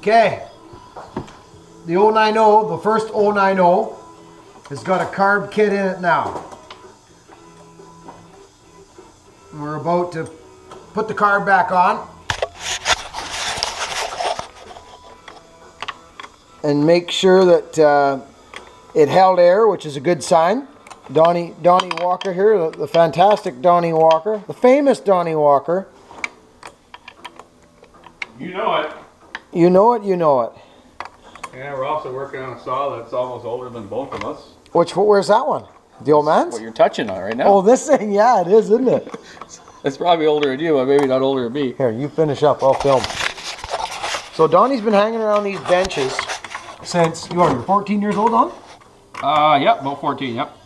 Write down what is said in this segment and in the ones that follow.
Okay. The 090, the first 090, has got a carb kit in it now. We're about to put the carb back on. And make sure that it held air, which is a good sign. Donnie Walker here, the fantastic Donnie Walker, the famous Donnie Walker. You know it. You know it, you know it. Yeah, we're also working on a saw that's almost older than both of us. Where's that one? The old man's? What you're touching on right now. Oh, this thing, yeah, it is, isn't it? It's probably older than you, but maybe not older than me. Here, you finish up, I'll film. So Donnie's been hanging around these benches since, you're 14 years old, Don? Yep, about 14, yep.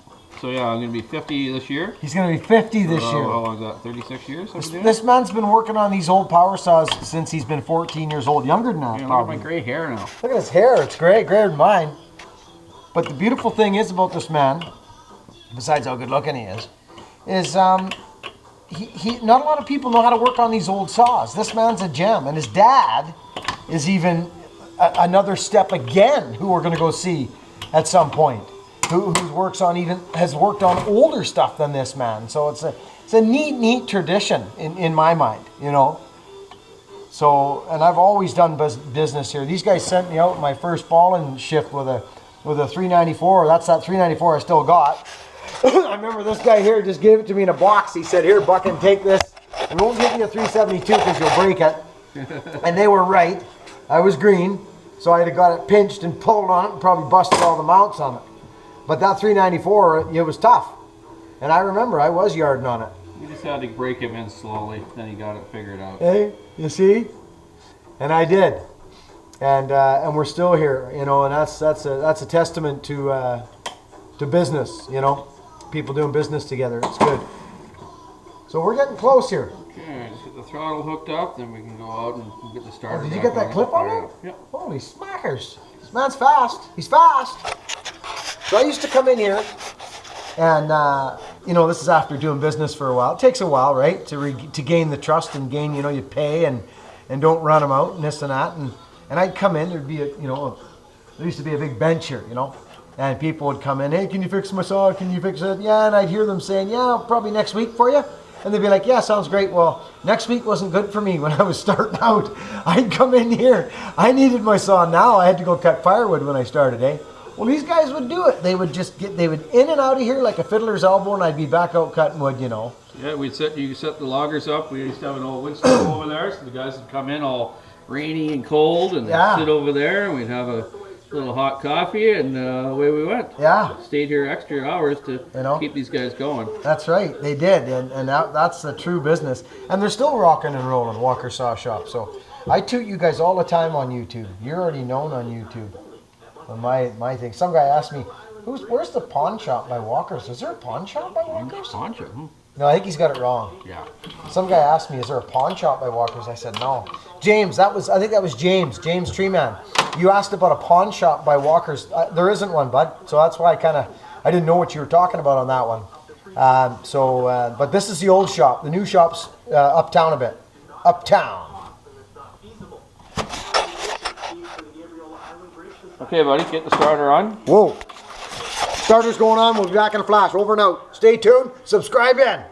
So yeah, I'm going to be 50 this year. He's going to be 50 this year. How long is that, 36 years? This man's been working on these old power saws since he's been 14 years old. Younger than that, yeah, probably. Look at my gray hair now. Look at his hair, it's grayer than mine. But the beautiful thing is about this man, besides how good looking he is not a lot of people know how to work on these old saws. This man's a gem, and his dad is even another step again, who we're going to go see at some point, who has worked on older stuff than this man. So it's a neat tradition in my mind, you know. So, and I've always done business here. These guys sent me out my first falling shift with a 394. That's that 394 I still got. I remember this guy here just gave it to me in a box. He said, "Here, Buckin, take this. We won't give you a 372 because you'll break it." And they were right. I was green, so I had got it pinched and pulled on it and probably busted all the mounts on it. But that 394, it was tough. And I remember I was yarding on it. You just had to break him in slowly, then you got it figured out. Hey, you see? And I did. And we're still here, you know, and that's a testament to business, you know. People doing business together. It's good. So we're getting close here. Okay, just get the throttle hooked up, then we can go out and get the starter. Did you get that clip on it? Yep. Holy smackers. This man's fast. He's fast. So I used to come in here and, you know, this is after doing business for a while. It takes a while, right, to gain the trust and gain, you know, you pay and don't run them out and this and that. And I'd come in, there'd be there used to be a big bench here, you know. And people would come in, "Hey, can you fix my saw? Can you fix it?" Yeah, and I'd hear them saying, "Yeah, probably next week for you." And they'd be like, "Yeah, sounds great." Well, next week wasn't good for me when I was starting out. I'd come in here. I needed my saw now. I had to go cut firewood when I started, eh? Well, these guys would do it. They would in and out of here like a fiddler's elbow, and I'd be back out cutting wood, you know. Yeah, you set the loggers up. We used to have an old wood stove over there, so the guys would come in all rainy and cold and sit over there, and we'd have a little hot coffee, and away we went. Yeah. Stayed here extra hours to keep these guys going. That's right, they did, and that's the true business. And they're still rocking and rolling, Walker Saw Shop. So I toot you guys all the time on YouTube. You're already known on YouTube. My thing. Some guy asked me, where's the pawn shop by Walker's? Is there a pawn shop by Walker's? Pawn shop? No, I think he's got it wrong. Yeah. Some guy asked me, "Is there a pawn shop by Walker's?" I said no. James, I think that was James Treeman. You asked about a pawn shop by Walker's. There isn't one, bud. So that's why I didn't know what you were talking about on that one. But this is the old shop. The new shop's uptown a bit. Uptown. Okay, buddy, get the starter on. Whoa. Starter's going on. We'll be back in a flash. Over and out. Stay tuned. Subscribe in.